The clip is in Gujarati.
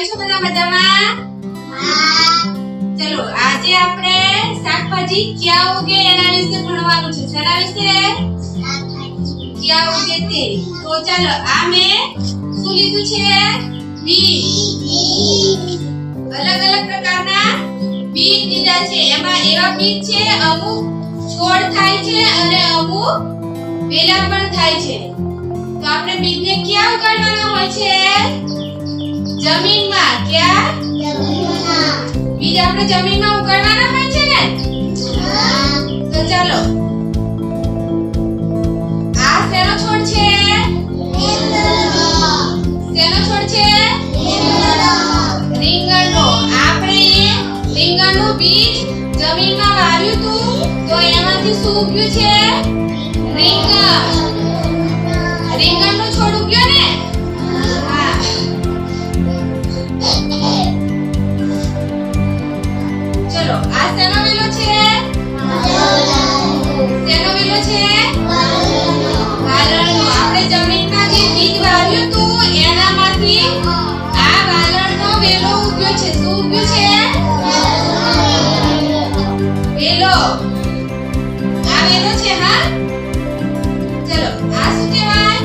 છો બધા મજામાં? ચલો આજે આપણે શાકભાજી ક્યાં ઉગે એના વિશે ભણવાનું છે. શેના વિશે? ક્યાં ઉગે તે. તો ચાલો આ મેં શું લીધું છે? બીજ. અલગ અલગ પ્રકારના બીજ લીધા છે. એમાં એવા બીજ છે અમુક છોડ થાય છે અને અમુક વેલા પણ થાય છે. તો આપણે બીજને ક્યાં ઉગાડવાના હોય છે? જમીનમાં. ક્યાં? જમીનમાં. બીજ આપણે જમીનમાં ઉગાડવાના હોય છે ને? તો ચાલો આ શેનો છોડ છે? શેનો છોડ છે? રીંગણનો. આપણે રીંગણનું બીજ જમીનમાં વાવ્યું હતું તો એમાંથી શું ઉગ્યું છે? રીંગણ. રીંગણનો છોડ ઉગ્યો ને? હા. ચલો આ શેનો વેલો છે? શેનો વેલો છે? વાલણનો. આપણે જમીનમાં જે બીજ વાવ્યું હતું એનામાંથી આ વાલણનો વેલો ઉગ્યો છે. શું ઉગ્યું છે? વેલો. આ વેલો છે. હા. ચલો આ શું કહેવાય?